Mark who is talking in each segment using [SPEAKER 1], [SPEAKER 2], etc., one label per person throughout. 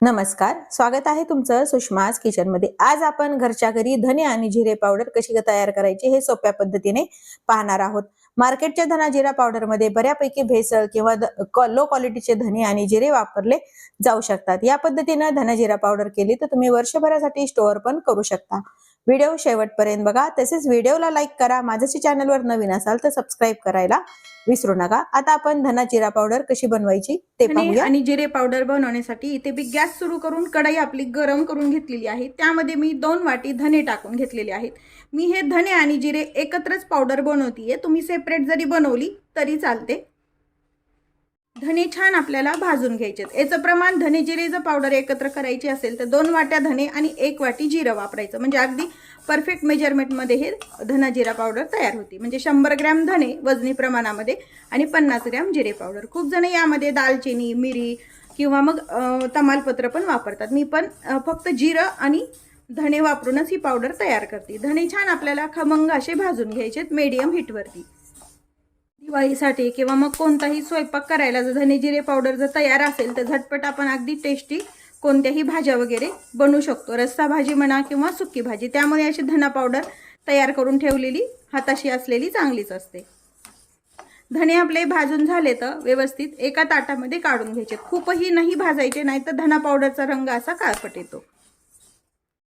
[SPEAKER 1] नमस्कार, स्वागत आहे तुमचं सुषमाज किचनमध्ये। आज आपण घरच्या घरी धने आणि जिरे पावडर कशी तयार करायची हे सोप्या पद्धतीने पाहणार आहोत। मार्केटच्या धना जिरा पावडर मध्ये बऱ्यापैकी भेसळ किंवा लो क्वालिटीचे धने आणि जिरे वापरले जाऊ शकतात। या पद्धतीने धना जिरा पावडर केली तर तुम्ही वर्षभरासाठी स्टोअर पण करू शकता। व्हिडिओ शेवटपर्यंत बघा, तसेच व्हिडिओला लाईक करा। माझ्या चॅनलवर नवीन असाल तर सबस्क्राइब करायला विसरू नका। आता आपण धना जिरा पावडर कशी बनवायची ते पाहूया।
[SPEAKER 2] आणि जिरे पावडर बनवण्यासाठी इथे मी गॅस सुरू करून कढई आपली गरम करून घेतलेली आहे। त्यामध्ये मी 2 वाटी धने टाकून घेतलेले आहेत। मी हे धने आणि जिरे एकत्रच पावडर बनवतीये, तुम्ही सेपरेट जरी बनवली तरी चालते। धने छान आपल्याला भाजून घ्यायचे। याचं प्रमाण धने जिरेचं पावडर एकत्र करायची असेल तर 2 वाट्या धने आणि 1 वाटी जिरं वापरायचं, म्हणजे अगदी परफेक्ट मेजरमेंट मध्ये हे धना जिरा पावडर तयार होती। म्हणजे 100 ग्रॅम धने वजनी प्रमाणामध्ये आणि 50 ग्रॅम जिरे पावडर। खूप जण यामध्ये दालचिनी, मिरी किंवा मग तमालपत्र पण वापरतात। मी पण फक्त जिरं आणि धने वापरूनच ही पावडर तयार करते। धने छान आपल्याला खमंग असे भाजून घ्यायचे मीडियम हीटवरती। दिवाळीसाठी किंवा मग कोणताही स्वयंपाक करायला जर धने जिरे पावडर जर तयार असेल तर झटपट आपण अगदी टेस्टी कोणत्याही भाज्या वगैरे बनवू शकतो। रस्सा भाजी म्हणा किंवा सुकी भाजी, त्यामुळे अशी धना पावडर तयार करून ठेवलेली हाताशी असलेली चांगलीच असते। धने आपले भाजून झाले तर व्यवस्थित एका ताटामध्ये काढून घ्यायचे। खूपही नाही भाजायचे, नाही तर धना पावडरचा रंग असा काळपट येतो।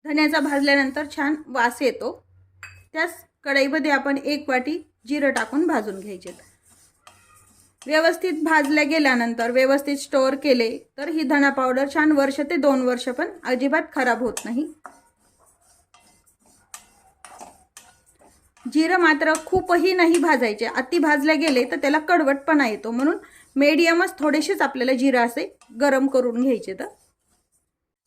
[SPEAKER 2] धन्याचा भाजल्यानंतर छान वास येतो। त्याच कढईमध्ये आपण 1 वाटी जिरं टाकून भाजून घ्यायचे। व्यवस्थित भाजल्या गेल्यानंतर व्यवस्थित स्टोअर केले तर ही धना पावडर छान वर्ष ते 2 वर्ष पण अजिबात खराब होत नाही। जिरं मात्र खूपही नाही भाजायचे, अति भाजले गेले तर त्याला कडवटपणा येतो, म्हणून मीडियमच थोडेसेच आपल्याला जिरं असे गरम करून घ्यायचे। तर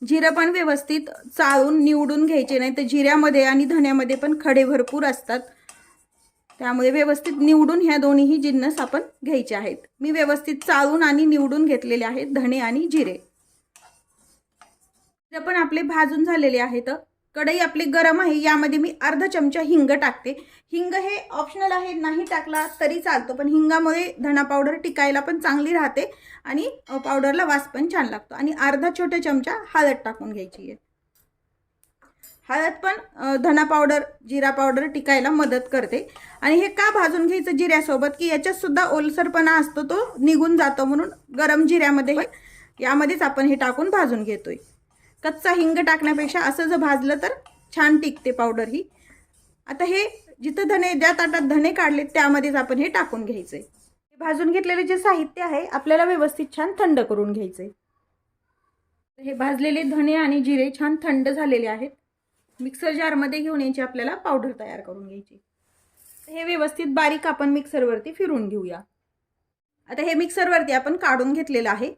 [SPEAKER 2] जिरं पण व्यवस्थित चाळून निवडून घ्यायचे, नाही तर जिऱ्यामध्ये आणि धन्यामध्ये पण खडे भरपूर असतात, त्यामुळे व्यवस्थित निवडून ह्या दोन्ही जिन्नस आपण घ्यायचे आहेत। मी व्यवस्थित चाळून आणि निवडून घेतलेले आहेत धने आणि जिरे। ते पण आपले भाजून झालेले आहेत। कढई आपली गरम आहे, यामध्ये मी अर्धा चमचा हिंग टाकते। हिंग हे ऑप्शनल आहे, नाही टाकला तरी चालतो, पण हिंगामुळे धना पावडर टिकायला पण चांगली राहते आणि पावडरला वास पण छान लागतो। आणि अर्धा छोटा चमचा हळद टाकून घ्यायची आहे। हळद पण धना पावडर जिरा पावडर टिकायला मदत करते। आणि हे का भाजून घ्यायचं जिऱ्यासोबत की याच्यात सुद्धा ओलसरपणा असतो, तो निघून जातो, म्हणून गरम जिऱ्यामध्ये यामध्येच आपण हे टाकून भाजून घेतोय। कच्चा हिंग टाकण्यापेक्षा असं जर भाजलं तर छान टिकते पावडर ही। आता हे जिथं धने ज्या ताटात धने काढले त्यामध्येच आपण हे टाकून घ्यायचंय। भाजून घेतलेले जे साहित्य आहे आपल्याला व्यवस्थित छान थंड करून घ्यायचंय। हे भाजलेले धने आणि जिरे छान थंड झालेले आहेत। मिक्सर जार मध्ये घेऊन याची आपल्याला पावडर तयार करून घ्यायची। हे व्यवस्थित बारीक आपण मिक्सरवरती फिरवून घेऊया। आता हे मिक्सरवरती आपण काढून घेतलेलं आहे।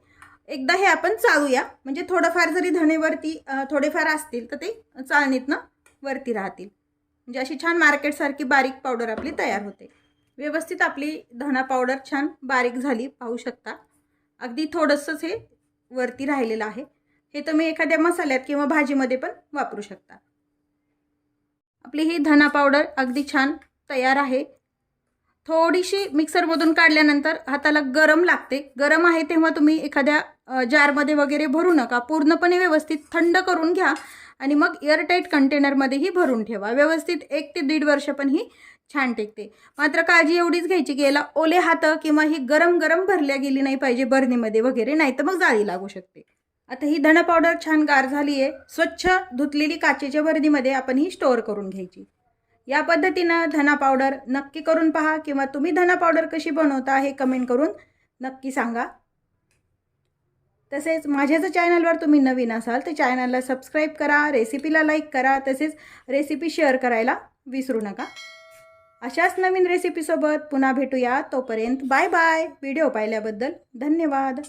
[SPEAKER 2] एकदा हे आपण चाळूया, म्हणजे थोडंफार जरी धनेवरती थोडेफार असतील तर ते चाळणीतनं वरती राहतील, म्हणजे अशी छान मार्केट सारखी बारीक पावडर आपली तयार होते। व्यवस्थित आपली धना पावडर छान बारीक झाली, पाहू शकता। अगदी थोडंसंच हे वरती राहिलेलं आहे। हे तुम्ही एखाद्या मसाल्यात किंवा भाजीमध्ये पण वापरू शकता। आपली ही धना पावडर अगदी छान तयार आहे। थोडीशी मिक्सरमधून काढल्यानंतर हाताला गरम लागते। गरम आहे तेव्हा तुम्ही एखाद्या जारमध्ये वगैरे भरू नका, पूर्णपणे व्यवस्थित थंड करून घ्या आणि मग एअरटाईट कंटेनरमध्येही भरून ठेवा। व्यवस्थित 1 ते 1.5 वर्ष पण ही छान टिकते। मात्र काळजी एवढीच घ्यायची की याला ओले हात किंवा ही गरम गरम भरल्या गेली नाही पाहिजे बरणीमध्ये वगैरे, नाही तर मग जाळी लागू शकते। आता ही धना पावडर छान गार झाली आहे। स्वच्छ धुतलेली काचेच्या बरणीमध्ये आपण ही स्टोअर करून घ्यायची। या पद्धतीने धना पावडर नक्की करून पहा, किंवा तुम्ही धना पावडर कशी बनवता हे कमेंट करून नक्की सांगा। तसेच माझ्या जर चॅनलवर तुम्ही नवीन असाल तर चॅनलला सबस्क्राइब करा, रेसिपीला लाईक करा, तसेच रेसिपी शेअर करायला विसरू नका। अशाच नवीन रेसिपीसोबत पुन्हा भेटूया, तोपर्यंत बाय बाय। व्हिडिओ पाहिल्याबद्दल धन्यवाद।